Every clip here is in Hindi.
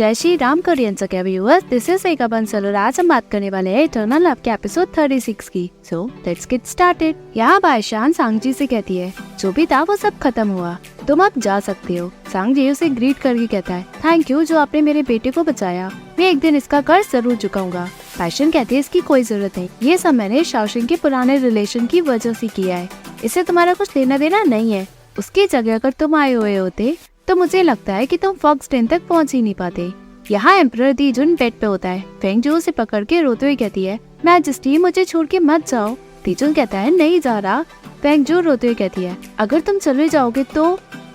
जय श्री राम कोरियन सके व्यूअर्स, दिस इज एका बंसल। आज हम बात करने वाले हैं इटर्नल लव के एपिसोड 36 की। So let's get started. यहाँ बाईशान सांगजी से कहती है, जो भी था वो सब खत्म हुआ, तुम अब जा सकते हो। सांगजी उसे ग्रीट करके कहता है, थैंक यू जो आपने मेरे बेटे को बचाया, मैं एक दिन इसका कर्ज जरूर चुकाऊंगा। बाईशान कहती है, इसकी कोई जरूरत नहीं, ये सब मैंने शाओशिंग के पुराने रिलेशन की वजह से किया है, इससे तुम्हारा कुछ लेना देना नहीं है। उसकी जगह अगर तुम आए हुए होते तो मुझे लगता है कि तुम फॉक्स डेन तक पहुंच ही नहीं पाते। यहाँ एम्परर दीजुन बेड पे होता है। फेंगजू उसे पकड़ के रोते हुए कहती है, मैजेस्टी मुझे छोड़ के मत जाओ। दीजुन कहता है, नहीं जा रहा। फेंगजू रोते हुए कहती है, अगर तुम चले जाओगे तो।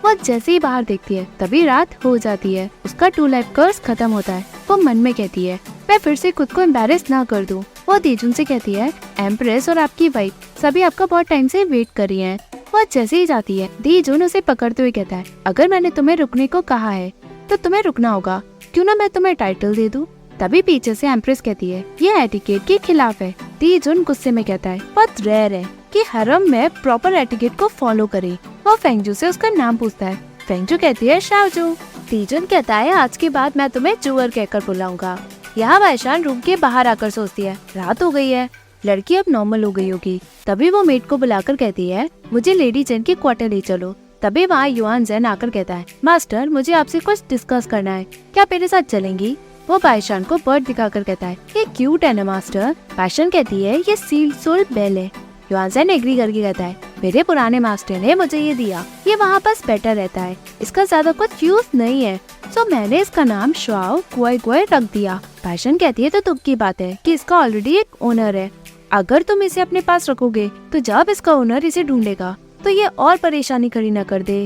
वो जैसे ही बाहर देखती है तभी रात हो जाती है। उसका 2 लाइफ कर्स खत्म होता है। वो मन में कहती है, मैं फिर से खुद को एम्बेरस ना कर दूं। वो दीजुन से कहती है, एम्प्रेस और आपकी वाइफ सभी आपका बहुत टाइम से वेट कर रही हैं। वो जैसे ही जाती है दीजुन उसे पकड़ते हुए कहता है, अगर मैंने तुम्हें रुकने को कहा है तो तुम्हें रुकना होगा, क्यों ना मैं तुम्हें टाइटल दे दूं। तभी पीछे से एम्प्रेस कहती है, ये एटिकेट के खिलाफ है। दीजुन गुस्से में कहता है, बहुत रेयर है कि हरम में प्रॉपर एटिकेट को फॉलो करे। वो फेंगजू से उसका नाम पूछता है। फेंगजू कहती है, शाओजू। दीजुन कहता है, आज के बाद मैं तुम्हें जुअर कहकर बुलाऊंगा। यहाँ बाईशान रूम के बाहर आकर सोचती है, रात हो गई है, लड़की अब नॉर्मल हो गई होगी। तभी वो मेड को बुलाकर कहती है, मुझे लेडी जेन के क्वार्टर ले चलो। तभी वहाँ युआन जेन आकर कहता है, मास्टर मुझे आपसे कुछ डिस्कस करना है, क्या मेरे साथ चलेंगी। वो बाईशान को बर्ड दिखाकर कहता है, ये क्यूट है ना मास्टर। बाईशान कहती है, ये सील सोल बेल है। युआन जेन एग्री करके कहता है, मेरे पुराने मास्टर ने मुझे ये दिया, ये वहाँ पास बेटर रहता है, इसका ज्यादा कुछ यूज नहीं है, तो मैंने इसका नाम श्वाओ गुआई गुआई रख दिया। बाईशान कहती है, तो दुख की बात है कि इसका ऑलरेडी एक ओनर है, अगर तुम इसे अपने पास रखोगे तो जब इसका ओनर इसे ढूंढेगा तो ये और परेशानी खड़ी न कर दे।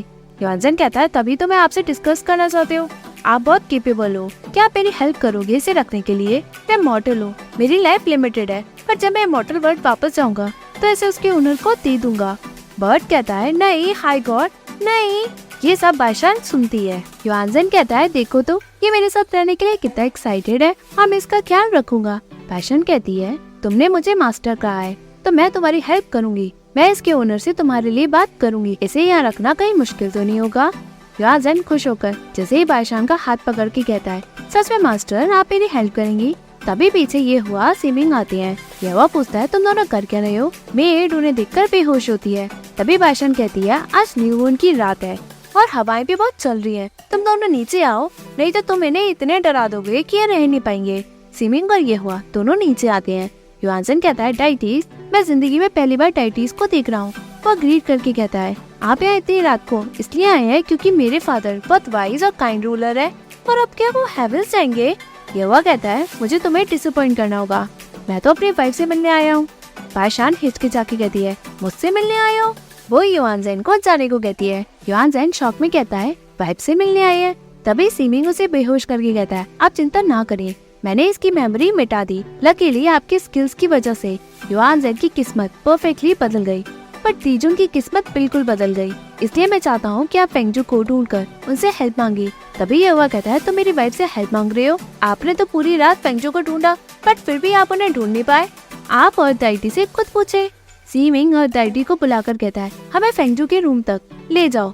युआन कहता है, तभी तो मैं आपसे डिस्कस करना चाहती हूँ, आप बहुत केपेबल हो, क्या आप मेरी हेल्प करोगे इसे रखने के लिए। मैं मॉर्टल हूँ, मेरी लाइफ लिमिटेड है, पर जब मैं मॉर्टल वर्ल्ड वापस जाऊंगा तो ऐसे उसके ओनर को दे दूंगा। बर्ड कहता है, नहीं हाई गॉड नहीं। ये सब बाईशान सुनती है। युआन कहता है, देखो तो ये मेरे साथ रहने के लिए कितना एक्साइटेड है और मैं इसका ख्याल रखूंगा। बाईशान कहती है, तुमने मुझे मास्टर कहा है तो मैं तुम्हारी हेल्प करूंगी, मैं इसके ओनर से तुम्हारे लिए बात करूंगी, इसे यहाँ रखना कहीं मुश्किल तो नहीं होगा। युआन खुश होकर जैसे ही बाईशान का हाथ पकड़ के कहता है, सच में मास्टर आप मेरी हेल्प करेंगी। तभी पीछे ये हुआ सीमिंग आती है। यह पूछता है, तुम दोनों कर क्या रहे हो। मेड उन्हें देखकर बेहोश होती है। तभी बाईशान कहती है, आज न्यू मून की रात है और हवाएं भी बहुत चल रही हैं, तुम दोनों नीचे आओ, नहीं तो तुम इन्हें इतने डरा दोगे कि ये रह नहीं पाएंगे। सीमिंग और ये हुआ दोनों नीचे आते हैं। युआन कहता है, डाइटिस मैं जिंदगी में पहली बार डाइटिस को देख रहा हूँ। वो ग्रीट करके कहता है, आप यहाँ इतनी रात को इसलिए आए हैं क्योंकि मेरे फादर बहुत वाइज और काइंड रूलर है, और अब क्या वो हेवंस जाएंगे। यवा कहता है, मुझे तुम्हें डिसअपॉइंट करना होगा, मैं तो अपनी वाइफ से मिलने आया हूँ। बाईशान हिचकिचाके कहती है, मुझसे मिलने आए हो। वो युआन को जाने को कहती है। युआन शॉक में कहता है, वाइफ से मिलने आए हैं। तभी सीमिंग उसे बेहोश करके कहता है, आप चिंता ना करिए, मैंने इसकी मेमोरी मिटा दी। लकीली आपके स्किल्स की वजह से युआन की किस्मत परफेक्टली बदल गई, पर दीजुन की किस्मत बिल्कुल बदल गई, इसलिए मैं चाहता हूँ कि आप फेंगजू को ढूंढकर उनसे हेल्प मांगी। तभी युवा कहता है, तुम मेरी वाइफ से हेल्प मांग रहे हो, आपने तो पूरी रात फेंगजू को ढूंढा बट फिर भी आप उन्हें ढूंढ नहीं पाए, आप और दाइटी से खुद पूछे। सीमिंग और दाइटी को बुलाकर कहता है, हमें फेंगजू के रूम तक ले जाओ।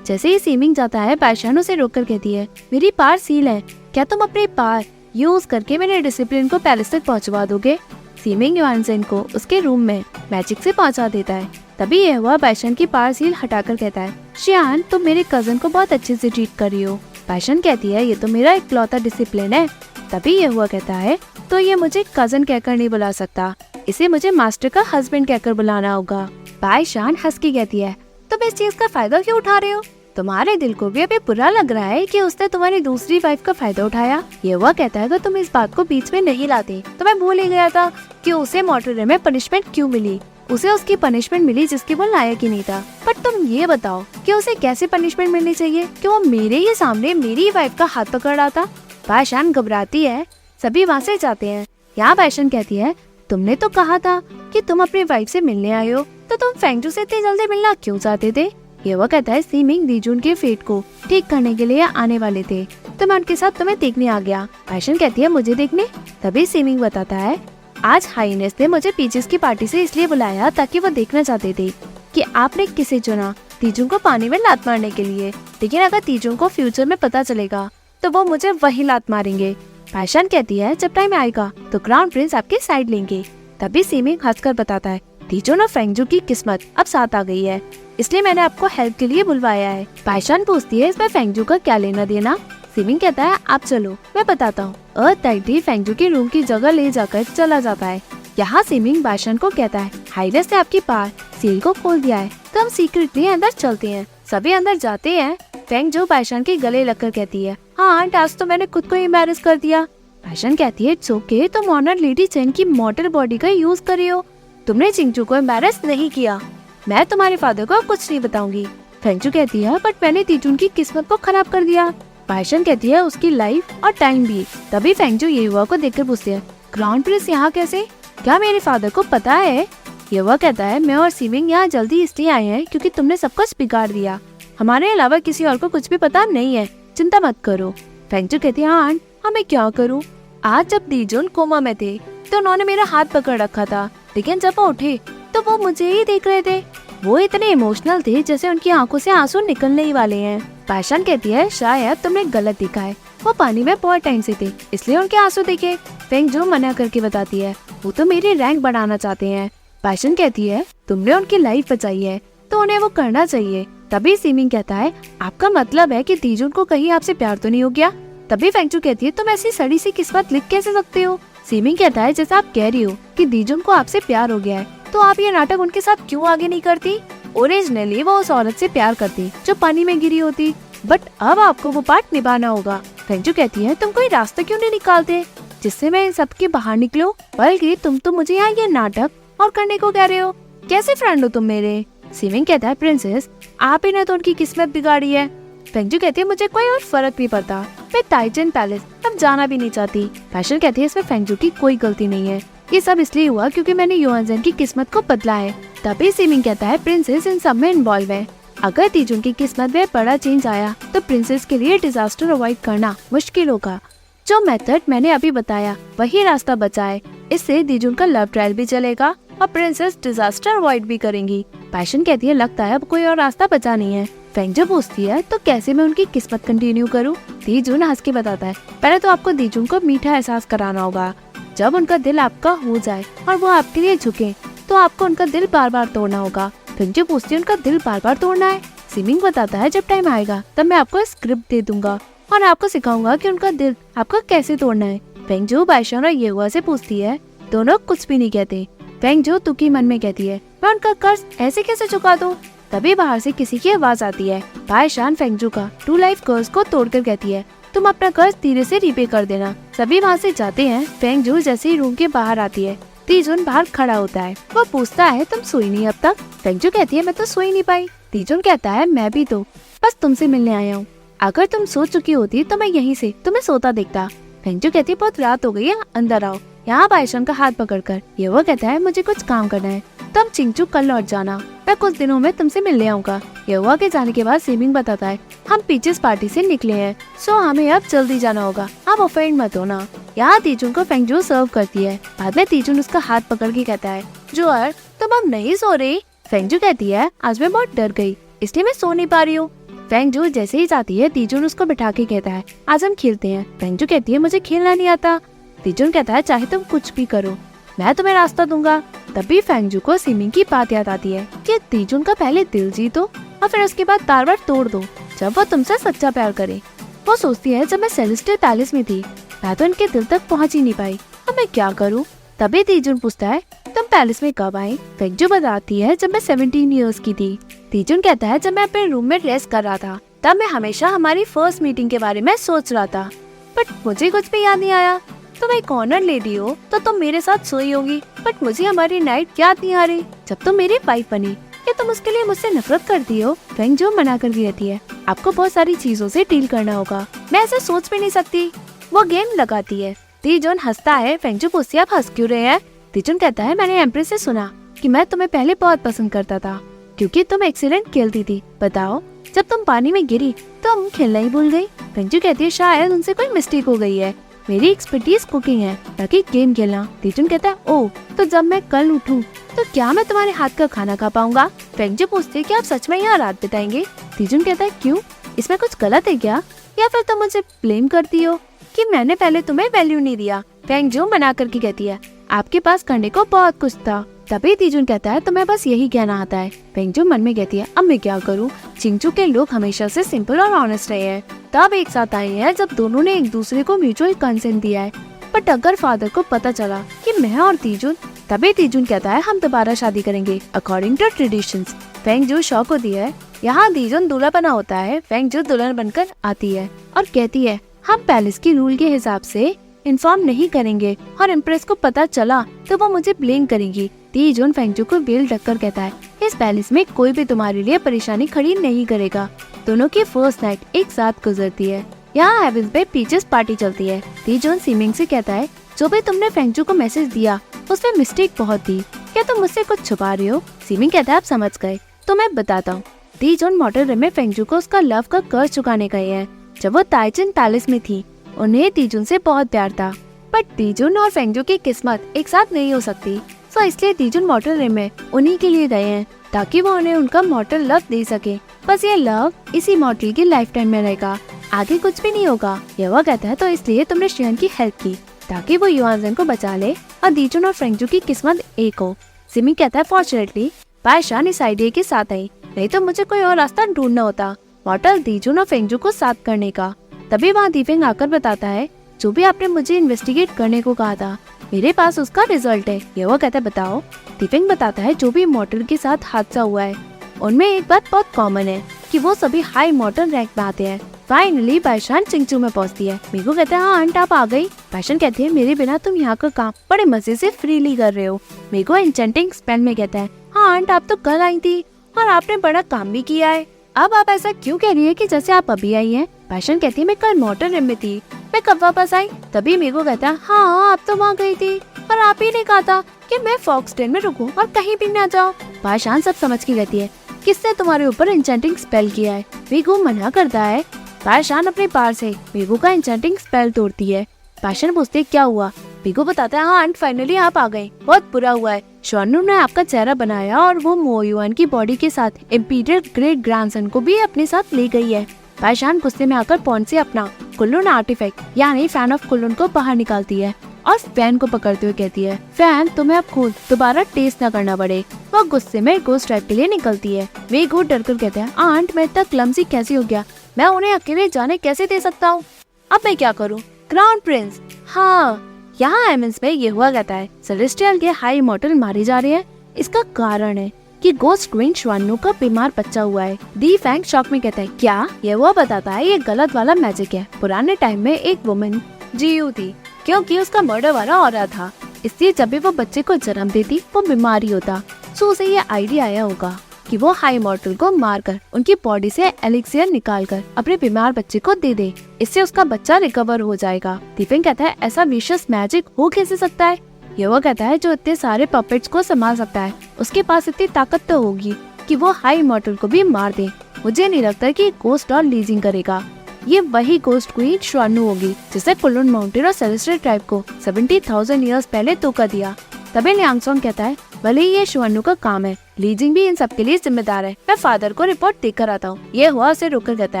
जैसे ही सीमिंग जाता है, बाईशान उसे रोककर कहती है, मेरी पार सील है, क्या तुम अपने पार यूज करके मेरे डिसिप्लिन को पैलेस तक पहुंचवा दोगे। सीमिंग युआन को उसके रूम में मैजिक से पहुंचा देता है। तभी यह हुआ बाईशान की पार सील हटाकर कहता है, शियान तुम मेरे कजन को बहुत अच्छे से ट्रीट कर रही हो। बाईशान कहती है, ये तो मेरा इकलौता डिसिप्लिन है। तभी यह हुआ कहता है, तो ये मुझे कजन कहकर नहीं बुला सकता, इसे मुझे मास्टर का हस्बैंड कहकर बुलाना होगा। बाईशान हंस के कहती है, तुम इस चीज का फायदा क्यों उठा रहे हो, तुम्हारे दिल को भी अभी बुरा लग रहा है कि उसने तुम्हारी दूसरी वाइफ का फायदा उठाया। ये हुआ कहता है, अगर तुम इस बात को बीच में नहीं लाते तो मैं भूल ही गया था कि उसे मॉर्टल में पनिशमेंट क्यों मिली। उसे उसकी पनिशमेंट मिली जिसकी वो लायक ही नहीं था, पर तुम ये बताओ कि उसे कैसे पनिशमेंट मिलनी चाहिए कि वो मेरे ही सामने मेरी वाइफ का हाथ पकड़ रहा था। बाईशान घबराती है। सभी वहाँ से जाते हैं। यहाँ बाईशान कहती है, तुमने तो कहा था कि तुम अपनी वाइफ से मिलने आए हो, तो तुम फेंगजू से इतनी जल्दी मिलना क्यों चाहते थे। ये वो कहता है, सीमिंग दीजुन के फेट को ठीक करने के लिए आने वाले थे, तो मैं उनके साथ तुम्हें देखने आ गया। बाईशान कहती है, मुझे देखने। तभी सीमिंग बताता है, आज हाईनेस ने मुझे पीचेस की पार्टी से इसलिए बुलाया ताकि वो देखना चाहते थे कि आपने किसे चुना, दीजुन को पानी में लात मारने के लिए। लेकिन अगर दीजुन को फ्यूचर में पता चलेगा तो वो मुझे वही लात मारेंगे। पायशान कहती है जब टाइम आएगा तो क्राउन प्रिंस आपके साइड लेंगे। तभी सीमिंग हंसकर बताता है तीजून और फेंगजू की किस्मत अब साथ आ गई है, इसलिए मैंने आपको हेल्प के लिए बुलवाया है। पायशान पूछती है इसमें फेंगजू का क्या लेना देना। सीमिंग कहता है आप चलो मैं बताता हूँ। अर्थ टाइटी फेंगजू की रूम की जगह ले जाकर चला जाता है। यहाँ सीमिंग पायशान को कहता है हाइडस ने आपकी पार सील को खोल दिया है, तो हम सीक्रेटली अंदर चलते हैं। सभी अंदर जाते हैं। फेंगजू पायशान के गले लगकर कहती है हाँ आज तो मैंने खुद को एम्बैरेस कर दिया। पायशान कहती है इट्स ओके, तुम ऑनर लेडी चेन की मॉडल बॉडी का यूज कर रही हो, तुमने चिंगचू को एम्बैरेस नहीं किया। मैं तुम्हारे फादर को कुछ नहीं बताऊंगी। फेंगजू कहती है बट मैंने तीजून की किस्मत को खराब कर दिया। पायशान कहती है उसकी लाइफ और टाइम भी। तभी फेंगजू ये हुआ को देखकर पूछती है क्राउन प्रिंस यहाँ कैसे, क्या मेरे फादर को पता है? ये हुआ कहता है मैं और सीमिंग यहाँ जल्दी इसलिए आए हैं क्योंकि तुमने सब कुछ बिगाड़ दिया, हमारे अलावा किसी और को कुछ भी पता नहीं है, चिंता मत करो। फेंगजू कहती है आंट हाँ मैं क्या करूँ, आज जब तीजून कोमा में थे तो उन्होंने मेरा हाथ पकड़ रखा था, लेकिन जब वो उठे तो वो मुझे ही देख रहे थे। वो इतने इमोशनल थे जैसे उनकी आंखों से आंसू निकलने ही वाले हैं। पायशान कहती है शायद तुमने गलत देखा है, वो पानी में बहुत टाइम से थे इसलिए उनके आंसू दिखे। फेंगजू मना करके बताती है वो तो मेरी रैंक बढ़ाना चाहते हैं। पायशान कहती है तुमने उनकी लाइफ बचाई है तो उन्हें वो करना चाहिए। तभी सीमिंग कहता है आपका मतलब है कि तीजून को कहीं आपसे प्यार तो नहीं हो गया। तभी फेंगजू कहती है तुम ऐसी सड़ी सी किस्मत लिख कैसे सकते हो। सीमिंग कहता है जैसा आप कह रही हो कि तीजून को आपसे प्यार हो गया है, तो आप ये नाटक उनके साथ क्यों आगे नहीं करती। ओरिजिनली वो उस औरत से प्यार करती जो पानी में गिरी होती, बट अब आपको वो पार्ट निभाना होगा। फेंगजू कहती है तुम कोई रास्ता क्यों नहीं निकालते जिससे मैं इन सब के बाहर निकलूं, बल्कि तुम तो मुझे यहाँ ये नाटक और करने को कह रहे हो, कैसे फ्रेंड हो तुम मेरे। सीमिंग कहता है प्रिंसेस आप ही ने तो उनकी किस्मत बिगाड़ी है। फेंगजू कहती है मुझे कोई और फर्क नहीं पड़ता, मैं ताइचन पैलेस अब जाना भी नहीं चाहती। पायशान कहती है इसमें फेंगजू की कोई गलती नहीं है, ये सब इसलिए हुआ क्योंकि मैंने युआनजेन की किस्मत को बदला है। तभी सीमिंग कहता है प्रिंसेस इन सब में इन्वॉल्व है, अगर तीजून की किस्मत में बड़ा चेंज आया तो प्रिंसेस के लिए डिजास्टर अवॉइड करना मुश्किल होगा। जो मेथड मैंने अभी बताया वही रास्ता बचा है, इससे तीजून का लव ट्रायल भी चलेगा और प्रिंसेस डिजास्टर अवॉइड भी करेंगी। पायशान कहती है लगता है अब कोई और रास्ता बचा नहीं है। फेंगजू पूछती है तो कैसे मैं उनकी किस्मत कंटिन्यू करूं। तीजून हंस के बताता है पहले तो आपको तीजून को मीठा एहसास कराना होगा, जब उनका दिल आपका हो जाए और वो आपके लिए झुके तो आपको उनका दिल बार बार तोड़ना होगा। फेंगजू पूछती है उनका दिल बार बार तोड़ना है। सीमिंग बताता है जब टाइम आएगा तब मैं आपको स्क्रिप्ट दे दूंगा और आपको सिखाऊंगा कि उनका दिल आपको कैसे तोड़ना है। फेंगजू पायशान और ये हुआ से पूछती है दोनों कुछ भी नहीं कहते। फेंगजू तुकी मन में कहती है मैं उनका कर्ज ऐसे कैसे चुका दूं। तभी बाहर से किसी की आवाज आती है। पायशान फेंगजू का 2 लाइफ कर्ज को तोड़कर कहती है तुम अपना कर्ज धीरे से रीपे कर देना। सभी वहाँ से जाते हैं। फेंगजू जैसे ही रूम के बाहर आती है तीजून बाहर खड़ा होता है। वो पूछता है तुम सोई नहीं अब तक। फेंगजू कहती है मैं तो सोई नहीं पाई। तीजून कहता है मैं भी तो बस तुमसे मिलने आया हूँ, अगर तुम सो चुकी होती तो मैं यहीं से तुम्हें सोता देखता। फेंगजू कहती है बहुत रात हो गई है, अंदर आओ। यहाँ पायशान का हाथ पकड़कर ये वो कहता है मुझे कुछ काम करना है, तुम चिंगचू कल लौट जाना, मैं कुछ दिनों में तुमसे मिलने आऊंगा। ये हुआ के जाने के बाद सीमिंग बताता है हम पीचेस पार्टी से निकले हैं, सो हमें अब जल्दी जाना होगा, आप ऑफेंड मत होना। यहाँ तीजून को फेंगजू सर्व करती है। बाद में तीजून उसका हाथ पकड़ के कहता है जोअर तुम अब नहीं सो रही। फेंगजू कहती है आज मैं बहुत डर गई इसलिए मैं सो नहीं पा रही हूँ। फेंगजू जैसे ही जाती है तीजून उसको बिठा के कहता है आज हम खेलते हैं। फेंगजू कहती है मुझे खेलना नहीं आता। तीजून कहता है चाहे तुम कुछ भी करो मैं तुम्हें रास्ता दूंगा। तभी फेंगजू को सीमिंग की बात याद आती है कि तीजून का पहले दिल जीतो और फिर उसके बाद तार तोड़ दो जब वो तुमसे सच्चा प्यार करे। वो सोचती है जब मैं सेलेस्टियल पैलेस में थी मैं तो इनके दिल तक पहुंच ही नहीं पाई, अब मैं क्या करूं। तभी तीजून पूछता है तुम पैलेस में कब आई। फेंगजू बताती है जब मैं 17 इयर्स की थी। तीजून कहता है जब मैं अपने रूम में रेस्ट कर रहा था तब मैं हमेशा हमारी फर्स्ट मीटिंग के बारे में सोच रहा था, बट मुझे कुछ भी याद नहीं आया। तुम एक ऑनर लेडी हो तो तुम मेरे साथ सोई होगी, बट मुझे हमारी नाइट याद नहीं आ रही जब तुम मेरी वाइफ बनी। क्या तुम उसके लिए मुझसे नफरत करती हो। फेंगजू मना कर रहती है आपको बहुत सारी चीजों से डील करना होगा, मैं ऐसे सोच भी नहीं सकती। वो गेम लगाती है। तीजून हंसता है। फेंगजू पूछती है आप हंस क्यों रहे हैं। तीजून कहता है मैंने एम्प्रेस से सुना कि मैं तुम्हें पहले बहुत पसंद करता था क्योंकि तुम एक्सीलेंट खेलती थी, बताओ जब तुम पानी में गिरी तो हम खेलना ही भूल गई। फेंगजू कहती है शायद उनसे कोई मिस्टेक हो गई है, मेरी एक्सपर्टीज कुकिंग है ताकि गेम खेलना। तीजून कहता है ओह तो जब मैं कल उठूं तो क्या मैं तुम्हारे हाथ का खाना खा पाऊंगा। फेंगजू पूछती है कि आप सच में यहाँ रात बिताएंगे। तीजून कहता है क्यों, इसमें कुछ गलत है क्या, या फिर तुम मुझे ब्लेम करती हो कि मैंने पहले तुम्हें वैल्यू नहीं दिया। फेंगजू मना करके कहती है, आपके पास करने को बहुत कुछ था। तभी तीजुन कहता है, तुम्हें बस यही कहना आता है। फेंगजू मन में कहती है, अब मैं क्या करूँ, चिंगचू के लोग हमेशा से सिंपल और ऑनेस्ट रहे हैं, तब एक साथ आए हैं जब दोनों ने एक दूसरे को म्यूचुअल कंसेंट दिया है। बट अगर फादर को पता चला कि मैं और तीजुन, तभी तीजुन कहता है, हम दोबारा शादी करेंगे अकॉर्डिंग टू ट्रेडिशंस। फेंगजू शॉक होती है। यहाँ तीजुन दूल्हा बना होता है, फेंगजू दुल्हन बनकर आती है और कहती है, हम पैलेस की रूल के हिसाब से इन्फॉर्म नहीं करेंगे और इम्प्रेस को पता चला तो वो मुझे ब्लेम करेंगी। तीजुन फेंगजू को बेल ढककर कहता है, इस पैलेस में कोई भी तुम्हारे लिए परेशानी खड़ी नहीं करेगा। दोनों की फर्स्ट नाइट एक साथ गुजरती है। यहाँ हेवेंस पे पीचेस पार्टी चलती है। तीजुन सीमिंग से कहता है, जो भी तुमने फेंगजू को मैसेज दिया उसमें मिस्टेक बहुत थी, क्या तुम मुझसे कुछ छुपा रहे हो। सीमिंग कहता है, आप समझ गए तो मैं बताता हूँ। तीजुन मॉडल रूम में फेंगजू को उसका लव का कर्ज चुकाने गए हैं। जब वो ताइचिन पैलेस में थी, उन्हें तीजुन से बहुत प्यार था, बट तीजुन और फेंगजू की किस्मत एक साथ नहीं हो सकती, तो इसलिए तीजुन मॉडल रूम में उन्हीं के लिए गए हैं ताकि वो उन्हें उनका मॉडल लव दे सके। बस ये लव इसी मॉडल की लाइफ टाइम में रहेगा, आगे कुछ भी नहीं होगा। यवा कहता है, तो इसलिए तुमने शियन की हेल्प की ताकि वो युआनजन को बचा ले और तीजुन और फेंगजू की किस्मत एक हो। सिमी कहता है, फॉर्चुनेटली बायशान इस आइडिया के साथ आई, नहीं तो मुझे कोई और रास्ता ढूंढना होता मॉडल तीजुन और फेंगजू को साथ करने का। तभी वहाँ दीफेंग आकर बताता है, जो भी आपने मुझे इन्वेस्टिगेट करने को कहा था, मेरे पास उसका रिजल्ट है। ये वो कहता है, बताओ। दीफेंग बताता है, जो भी मॉडल के साथ हादसा हुआ है उनमें एक बात बहुत कॉमन है कि वो सभी हाई मॉडल रैंक में आते हैं। फाइनली बायशान चिंगचू में पहुंचती है। मीगू कहता है, हाँ आंट आप आ गई। बायशान कहती है, मेरे बिना तुम यहाँ का काम बड़े मजे से फ्रीली कर रहे हो। मीगू एन्चेंटिंग स्पेल में कहता है, हाँ आंट आप तो कल आई थी और आपने बड़ा काम भी किया है। अब आप ऐसा क्यों कह रही है कि जैसे आप अभी आई हैं? बायशान कहती है, मैं कल मॉडल रूम में थी, मैं कब वापस आई? तभी मीगू कहता है, हाँ आप तो वहाँ गई थी और आप ही ने कहा था कि मैं फॉक्सटेल में रुकूं और कहीं भी ना जाऊं। बायशान सब समझ के कहती है, किसने तुम्हारे ऊपर एन्चेंटिंग स्पेल किया है? मीगू मना करता है। बायशान अपने पार से मीगू का एन्चेंटिंग स्पेल तोड़ती है। बायशान पूछती है, क्या हुआ? मीगू बताता है, हाँ आंट फाइनली आप आ गए, बहुत बुरा हुआ है। श्वानु ने आपका चेहरा बनाया और वो मोयुआन की बॉडी के साथ इम्पीरियल ग्रेट ग्रैंडसन को भी अपने साथ ले गई है। बायशान गुस्से में आकर पॉन्ड से अपना कुल्लून आर्टिफैक्ट यानी फैन ऑफ कुल्लून को बाहर निकालती है और फैन को पकड़ते हुए कहती है, फैन तुम्हें अब खुद दोबारा टेस्ट न करना पड़े। वो गुस्से में गोस्ट ट्रैप के लिए निकलती है। वे घोट डरकर कहते हैं, आंट मैं इतना क्लमसी कैसे हो गया, मैं उन्हें अकेले जाने कैसे दे सकता हूँ? अब मैं क्या करूँ? Crown Prince. हाँ, यहाँ एमिन्स में ये हुआ कहता है, सेलेस्टियल के हाई मॉडल मारे जा रहे हैं। इसका कारण है कि गोस्ट क्वीन श्वानु का बीमार बच्चा हुआ है। दी फैंग शॉक में कहता है, क्या? ये वो बताता है, ये गलत वाला मैजिक है। पुराने टाइम में एक वुमन जीयू थी, क्योंकि उसका मर्डर वाला औरत था, इसलिए जब भी वो बच्चे को जन्म देती वो बीमार ही होता। सो उसे ये आइडिया आया होगा कि वो हाई मॉर्टल को मारकर उनकी बॉडी से एलिक्सियर निकालकर अपने बीमार बच्चे को दे दे, इससे उसका बच्चा रिकवर हो जाएगा। दीपेंग कहता है, ऐसा विशेष मैजिक हो कैसे सकता है? ये वो कहता है, जो इतने सारे पपेट्स को संभाल सकता है उसके पास इतनी ताकत तो होगी कि वो हाई मॉर्टल को भी मार दे। मुझे नहीं लगता कि गोस्ट और लीजिंग करेगा। ये वही गोस्ट क्वीन श्वानु होगी जिसे कुल्लून माउंटेन और सेलेस्टियल ट्राइब को 70,000 ईयर्स पहले धोखा दिया। तभी लियांगसोंग कहता है, भले ही ये श्वानु का काम है, लीजिंग भी इन सब के लिए जिम्मेदार है। मैं फादर को रिपोर्ट देकर आता हूँ। ये हुआ उसे रोककर कहता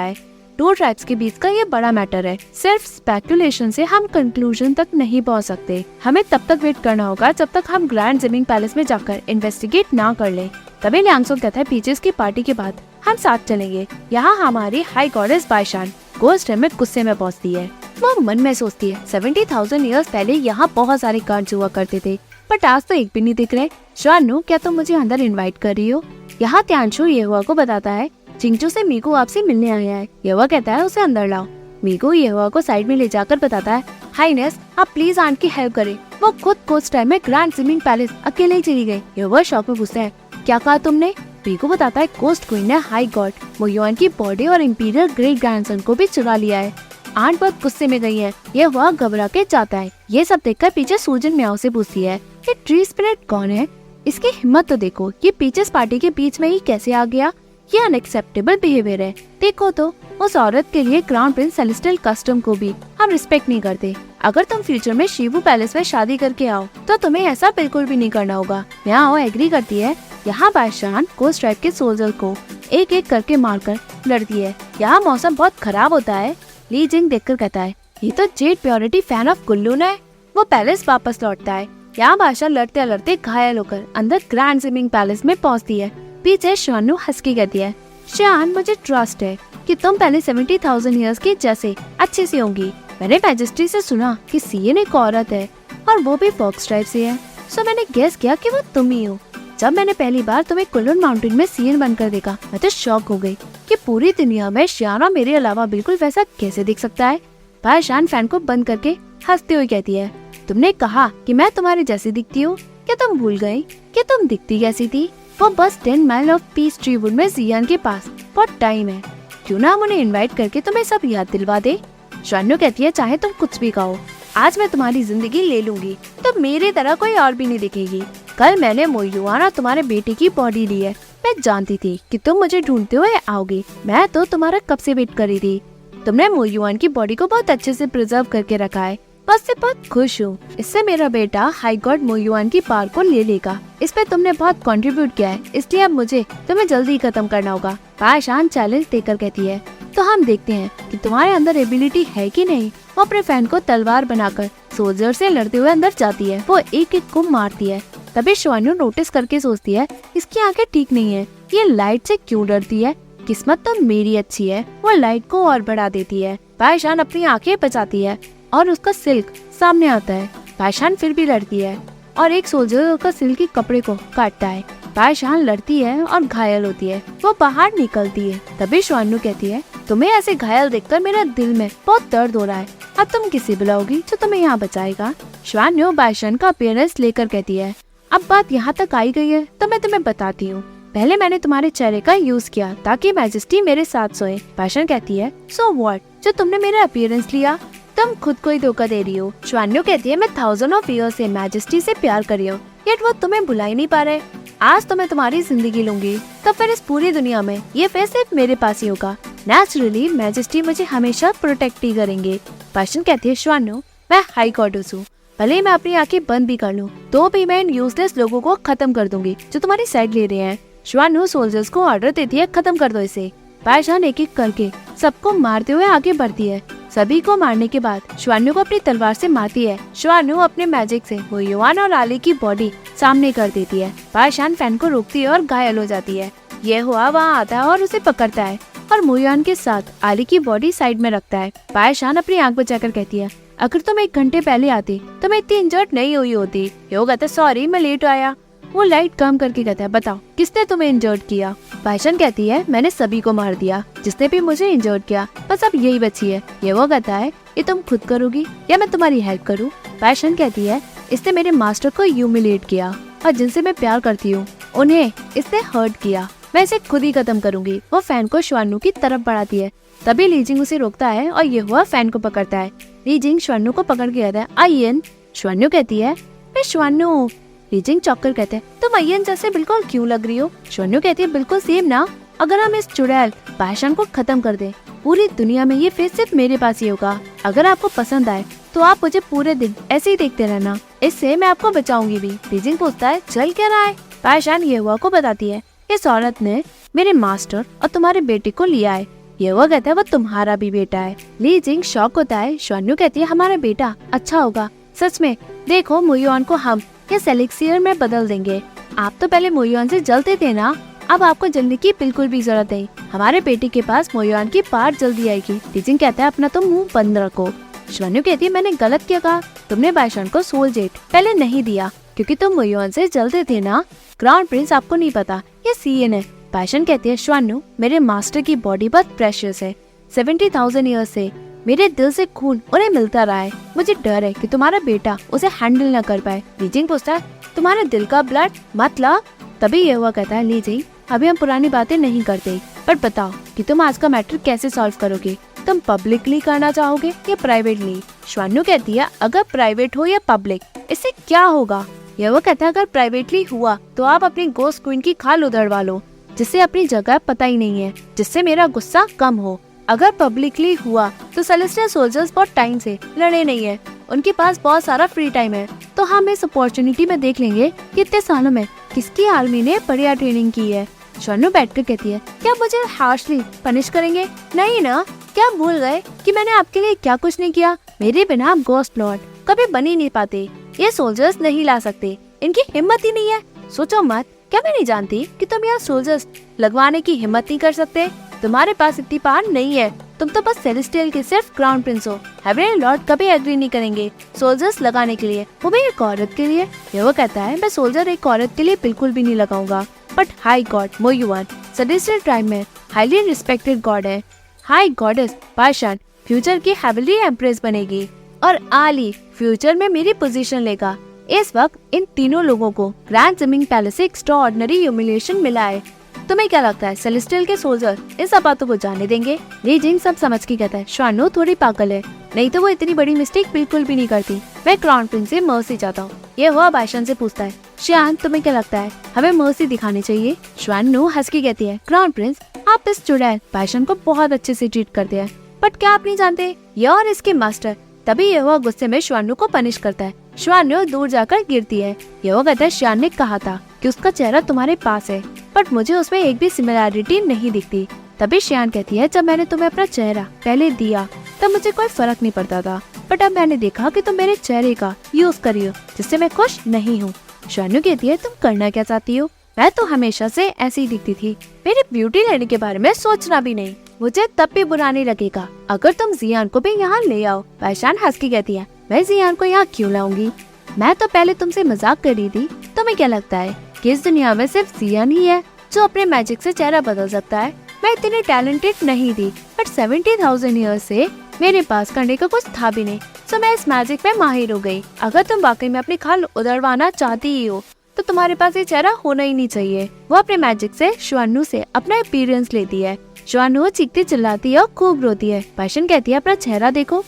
है, टू ट्राइब्स के बीच का ये बड़ा मैटर है, सिर्फ स्पेकुलेशन से हम कंक्लूजन तक नहीं पहुँच सकते। हमें तब तक वेट करना होगा जब तक हम ग्रैंड जिमिंग पैलेस में जाकर इन्वेस्टिगेट ना कर ले। तभी लियांगसोंग कहता है, पीचेस की पार्टी के बाद हम साथ चलेंगे। यहाँ हमारी हाई गॉडेस बायशान गोस्ट में गुस्से में पहुँचती है। वो मन में सोचती है, 70,000 ईयर्स पहले यहाँ बहुत सारे गार्ड्स हुआ करते थे, बट आज तो एक भी नहीं दिख रहे। श्वानु, क्या तुम मुझे अंदर इनवाइट कर रही हो? यहाँ त्यांशु येहुआ को बताता है, चिंगचू से मीगू आपसे मिलने आया है। येहुआ कहता है, उसे अंदर लाओ। मीगू येहुआ को साइड में ले जाकर बताता है, हाईनेस आप प्लीज आंट की हेल्प करें। वो खुद कुछ टाइम में ग्रैंड जिमिंग पैलेस अकेले ही चली गई। येहुआ शॉक में पूछता है, क्या कहा तुमने? मीगू बताता है, गोस्ट क्वीन ने हाई गॉड मोयुआन की बॉडी और इंपीरियल ग्रेट ग्रैंडसन को भी चुरा लिया है। आंट बहुत गुस्से में गई है। ये हुआ घबरा के जाता है। ये सब देखकर पीछे सूजन म्याओ से पूछती है, ये ट्री स्पिरिट कौन है? इसकी हिम्मत तो देखो, ये पीचेस पार्टी के बीच में ही कैसे आ गया? ये अनएक्सेप्टेबल बिहेवियर है। देखो तो, उस औरत के लिए क्राउन प्रिंस सेलेस्टियल कस्टम को भी हम रिस्पेक्ट नहीं करते। अगर तुम फ्यूचर में शिवू पैलेस में शादी करके आओ तो तुम्हें ऐसा बिल्कुल भी नहीं करना होगा। म्याओ एग्री करती है। यहाँ बादशाह कोस्ट ट्राइब के सोल्जर को एक एक करके मारकर लड़ती है। यहाँ मौसम बहुत खराब होता है। ली जिंग देखकर कहता है, ये तो जेड प्योरिटी फैन ऑफ कुल्लून है। वो पैलेस वापस लौटता है। यहाँ बादशाह लड़ते लड़ते घायल होकर अंदर ग्रैंड स्विमिंग पैलेस में पहुँचती है। पीछे श्वानु हंस के कहती है, शान मुझे ट्रस्ट है कि तुम पहले 70,000 ईयर्स के जैसे अच्छी सी होंगी। मैंने मैजेस्टी से सुना कि सीएन एक औरत है और वो भी फॉक्स ट्राइब से है, सो मैंने गेस किया कि वो तुम ही हो। जब मैंने पहली बार तुम्हें कुल्लून माउंटेन में सीएन बनकर देखा, मैं तो शॉक हो गई कि पूरी दुनिया में शाना मेरे अलावा बिल्कुल वैसा कैसे दिख सकता है। बादशाह फैन को बंद करके हंसते हुए कहती है, तुमने कहा कि मैं तुम्हारी जैसी दिखती हूँ, क्या तुम भूल गई कि तुम दिखती कैसी थी? वो बस 10 mile of peace tree would में जियान के पास बहुत टाइम है। क्यों ना हम उन्हें इनवाइट करके तुम्हें सब याद दिलवा दे। श्वानु कहती है, चाहे तुम कुछ भी कहो, आज मैं तुम्हारी जिंदगी ले लूंगी तो मेरी तरह कोई और भी नहीं दिखेगी। कल मैंने मोयुआन और तुम्हारे बेटे की बॉडी ली है। मैं जानती थी कि तुम मुझे ढूंढते हुए आओगे। मैं तो तुम्हारा कब से वेट कर रही थी। तुमने मोयुआन की बॉडी को बहुत अच्छे से प्रिजर्व करके रखा है। बस से बहुत खुश हूँ। इससे मेरा बेटा हाई गॉड मोयुआन की पावर को ले लेगा। इस पे तुमने बहुत कंट्रीब्यूट किया है, इसलिए अब मुझे तुम्हें जल्दी खत्म करना होगा। बादशाह चैलेंज देकर कहती है, तो हम देखते हैं कि तुम्हारे अंदर एबिलिटी है कि नहीं। वो अपने फैन को तलवार बनाकर सोल्जर से लड़ते हुए अंदर जाती है। वो एक एक को मारती है। तभी श्वानु नोटिस करके सोचती है, इसकी आंखें ठीक नहीं है, ये लाइट से क्यों डरती है? किस्मत तो मेरी अच्छी है। वो लाइट को और बढ़ा देती है। बादशाह अपनी आंखें बचाती है और उसका सिल्क सामने आता है। बादशाह फिर भी लड़ती है और एक सोल्जर उसका सिल्क के कपड़े को काटता है। बादशाह लड़ती है और घायल होती है। वो बाहर निकलती है। तभी श्वानु कहती है, तुम्हें ऐसे घायल देखकर मेरा दिल में बहुत दर्द हो रहा है। अब तुम किसे बुलाओगी जो तुम्हें यहाँ बचाएगा? श्वानु बादशाह का अपीयरेंस लेकर कहती है, अब बात यहाँ तक आई गई है तो मैं तुम्हें बताती हूँ। पहले मैंने तुम्हारे चेहरे का यूज किया ताकि मैजेस्टी मेरे साथ सोए। बादशाह कहती है, सो व्हाट, जो तुमने मेरा अपीयरेंस लिया, तुम खुद को ही धोखा दे रही हो। श्वानु कहती है, मैं 1000 ऑफ ईयर्स से मैजेस्टी से प्यार कर रही हूँ, येट वो तुम्हें बुला ही नहीं पा रहे। आज तो मैं तुम्हारी जिंदगी लूंगी, तो फिर इस पूरी दुनिया में ये फेस सिर्फ मेरे पास ही होगा। नेचुरली मैजेस्टी मुझे हमेशा प्रोटेक्ट ही करेंगे। बादशाह कहती है, श्वानु मैं हाई गॉडेस हूँ, भले ही मैं अपनी आंखें बंद भी कर लूँ तो भी मैं इन यूजलेस लोगों को खत्म कर दूंगी जो तुम्हारी साइड ले रहे हैं। श्वानु सोल्जर्स को ऑर्डर देती है, खत्म कर दो इसे। बादशाह एक एक करके सबको मारते हुए आगे बढ़ती है। सभी को मारने के बाद श्वानु को अपनी तलवार से मारती है। श्वानु अपने मैजिक से मोयुआन और आली की बॉडी सामने कर देती है। बादशाह फैन को रोकती है और घायल हो जाती है। ये हुआ वहाँ आता है और उसे पकड़ता है और मोयुआन के साथ आली की बॉडी साइड में रखता है। बादशाह अपनी आंख बचाकर कहती है, अगर तुम 1 घंटे पहले आती तो मैं इतनी इंजर्ड नहीं हुई होती। यो कहता है, सॉरी मैं लेट आया। वो लाइट कम करके कहता है, बताओ किसने तुम्हें इंजर्ड किया? बादशाह कहती है, मैंने सभी को मार दिया जिसने भी मुझे इंजर्ड किया, बस अब यही बची है। ये वो कहता है, ये तुम खुद करोगी या मैं तुम्हारी हेल्प करूँ? बादशाह कहती है, इसने मेरे मास्टर को ह्यूमिलेट किया और जिनसे मैं प्यार करती हूँ उन्हें इसने हर्ट किया। मैं इसे खुद ही खत्म करूंगी। वो फैन को श्वानु की तरफ बढ़ाती है। तभी ली जिंग उसे रोकता है और ये हुआ फैन को पकड़ता है। ली जिंग श्वानु को पकड़ के कहता है, आयन। श्वानु कहती है, मैं श्वानु। ली जिंग चौंककर कहते हैं, तुम आयन जैसे बिल्कुल क्यों लग रही हो? श्वानु कहती है, बिल्कुल सेम ना। अगर हम इस चुड़ैल बादशाह को खत्म कर दें, पूरी दुनिया में ये फेस सिर्फ मेरे पास ही होगा। अगर आपको पसंद आए तो आप मुझे पूरे दिन ऐसे ही देखते रहना, इससे मैं आपको बचाऊंगी भी। ली जिंग पूछता है, चल क्या रहा है? बादशाह ये हुआ को बताती है, इस औरत ने मेरे मास्टर और तुम्हारे बेटे को लिया है। ये हुआ कहता है, वो तुम्हारा भी बेटा है। ली जिंग शॉक होता है। श्वानु कहती है, हमारा बेटा अच्छा होगा सच में। देखो मोयुआन को हम इस एलिक्सियर में बदल देंगे। आप तो पहले मोयुआन से जलते थे ना, अब आपको जलने की बिल्कुल भी जरूरत नहीं। हमारे बेटे के पास मोयुआन की पार जल्दी आएगी। ली जिंग कहता है, अपना तो मुंह बंद रखो। श्वानु कहती है, मैंने गलत क्या कहा? तुमने बादशाह को सोल जेट पहले नहीं दिया क्योंकि तुम मोयुआन से जलते थे ना। क्राउन प्रिंस आपको नहीं पता, ये सीएन है। बादशाह कहती है, श्वानु मेरे मास्टर की बॉडी बहुत प्रेशियस है। 70,000 ईयर्स से मेरे दिल से खून उन्हें मिलता रहा है। मुझे डर है कि तुम्हारा बेटा उसे हैंडल न कर पाए। ली जिंग पूछता है, तुम्हारे दिल का ब्लड मतलब? तभी ये हुआ कहता है, ली जिंग अभी हम पुरानी बातें नहीं करते, पर बताओ कि तुम आज का मैटर कैसे सॉल्व करोगे? तुम पब्लिकली करना चाहोगे या प्राइवेटली? श्वानु कहती है, अगर प्राइवेट हो या पब्लिक इससे क्या होगा? यह वो कहता है, अगर प्राइवेटली हुआ तो आप अपनी गोस्ट क्वीन की खाल उधड़वा लो, जिससे अपनी जगह पता ही नहीं है, जिससे मेरा गुस्सा कम हो। अगर पब्लिकली हुआ तो सेलेस्टियल सोल्जर्स बहुत टाइम से लड़े नहीं है, उनके पास बहुत सारा फ्री टाइम है। तो हम इस अपॉर्चुनिटी में देख लेंगे कि इतने सालों में किसकी आर्मी ने बढ़िया ट्रेनिंग की है। शानू बैठकर कहती है, क्या मुझे हार्शली पनिश करेंगे? नहीं ना, क्या भूल गए कि मैंने आपके लिए क्या कुछ नहीं किया? मेरे बिना आप गोस्ट लॉर्ड कभी बन ही नहीं पाते। ये सोल्जर्स नहीं ला सकते, इनकी हिम्मत ही नहीं है। सोचो मत, क्या मैं नहीं जानती कि तुम यहाँ सोल्जर्स लगवाने की हिम्मत नहीं कर सकते? तुम्हारे पास इतनी पावर नहीं है, तुम तो बस सेलेस्टियल के सिर्फ क्राउन प्रिंस हो। हेवनली लॉर्ड कभी एग्री नहीं करेंगे सोल्जर्स लगाने के लिए, वो भी एक औरत के लिए। ये वो कहता है, मैं सोल्जर एक औरत के लिए बिल्कुल भी नहीं लगाऊंगा। But high God Mo Yuan celestial tribe में हाईली रिस्पेक्टेड गॉड है। हाई गॉडेस बायशान फ्यूचर की हेवनली एम्प्रेस बनेगी और आली फ्यूचर में मेरी पोजीशन लेगा। इस वक्त इन तीनों लोगों को ग्रैंड जिमिंग पैलेस से एक्स्ट्राऑर्डिनरी ह्यूमिलिएशन मिला है। तुम्हें क्या लगता है सेलेस्टियल के सोल्जर इन सब बातों को जाने देंगे? ली जिंग सब समझ के कहता है, श्वानु थोड़ी पागल है, नहीं तो वो इतनी बड़ी मिस्टेक बिल्कुल भी नहीं करती। मैं क्राउन प्रिंस से मर्सी चाहता हूँ। ये हुआ बायशान से पूछता है, श्यान तुम्हें क्या लगता है हमें मर्सी दिखानी चाहिए? श्वानु हंस के कहती है, क्राउन प्रिंस आप इस चुड़ैल बायशान को बहुत अच्छे से ट्रीट करते हैं, बट क्या आप नहीं जानते ये और इसके मास्टर? तभी ये हुआ गुस्से में श्वानु को पनिश करता है। श्वानु दूर जाकर गिरती है। ये वो कहता है, श्यान ने कहा था कि उसका चेहरा तुम्हारे पास है, बट मुझे उसमें एक भी सिमिलैरिटी नहीं दिखती। तभी श्यान कहती है, जब मैंने तुम्हें अपना चेहरा पहले दिया तब मुझे कोई फर्क नहीं पड़ता था, बट अब मैंने देखा कि तुम मेरे चेहरे का यूज कर रही हो जिससे मैं खुश नहीं हूँ। श्वानु कहती है, तुम करना क्या चाहती हो? मैं तो हमेशा से ऐसी ही दिखती थी, मेरी ब्यूटी लेने के बारे में सोचना भी नहीं। मुझे तब भी बुरा नहीं लगेगा अगर तुम जियान को भी यहाँ ले आओ। बायशान हंस के कहती है, मैं जियान को यहाँ क्यों लाऊंगी? मैं तो पहले तुमसे मजाक कर रही थी। तुम्हें क्या लगता है कि इस दुनिया में सिर्फ जियान ही है जो अपने मैजिक से चेहरा बदल सकता है? मैं इतनी टैलेंटेड नहीं थी, बट 70,000 ईयर्स से मेरे पास करने का कुछ था भी नहीं, तो मैं इस मैजिक में माहिर हो गई। अगर तुम वाकई में अपनी खाल उधड़वाना चाहती ही हो तो तुम्हारे पास ये चेहरा होना ही नहीं चाहिए। वो अपने मैजिक से श्वानु से अपना अपीयरेंस लेती है। श्वानु चीखती चिल्लाती है और खूब रोती है। बायशान कहती है, अपना चेहरा देखो,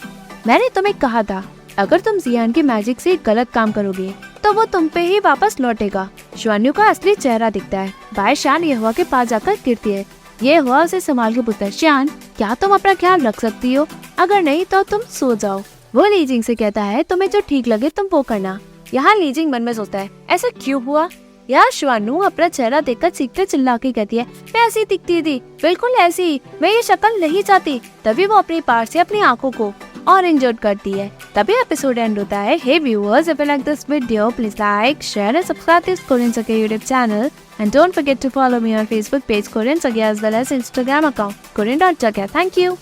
मैंने तुम्हें कहा था अगर तुम जियान के मैजिक से गलत काम करोगे तो वो तुम पे ही वापस लौटेगा। श्वानु का असली चेहरा दिखता है। बायशान ये हुआ के पास जाकर गिरती है। ये हुआ उसे संभाल के पूछता है, श्यान क्या तुम अपना ख्याल रख सकती हो? अगर नहीं तो तुम सो जाओ। वो ली जिंग से कहता है, तुम्हें जो ठीक लगे तुम वो करना। यहाँ ली जिंग मन में सोचता है, ऐसा क्यों हुआ? यार श्वानु अपना चेहरा देखकर चीखते चिल्ला के कहती है, मैं ऐसी दिखती थी, बिल्कुल ऐसी, मैं ये शक्ल नहीं चाहती। तभी वो अपनी पार से अपनी आंखों को और इंजर्ड करती है। तभी एपिसोड एंड होता है। Hey viewers, if you like this video please like, share and subscribe this Korean सगे YouTube channel and don't forget to follow me on Facebook page Korean Saga as well as Instagram account Korean.Saga. Thank you.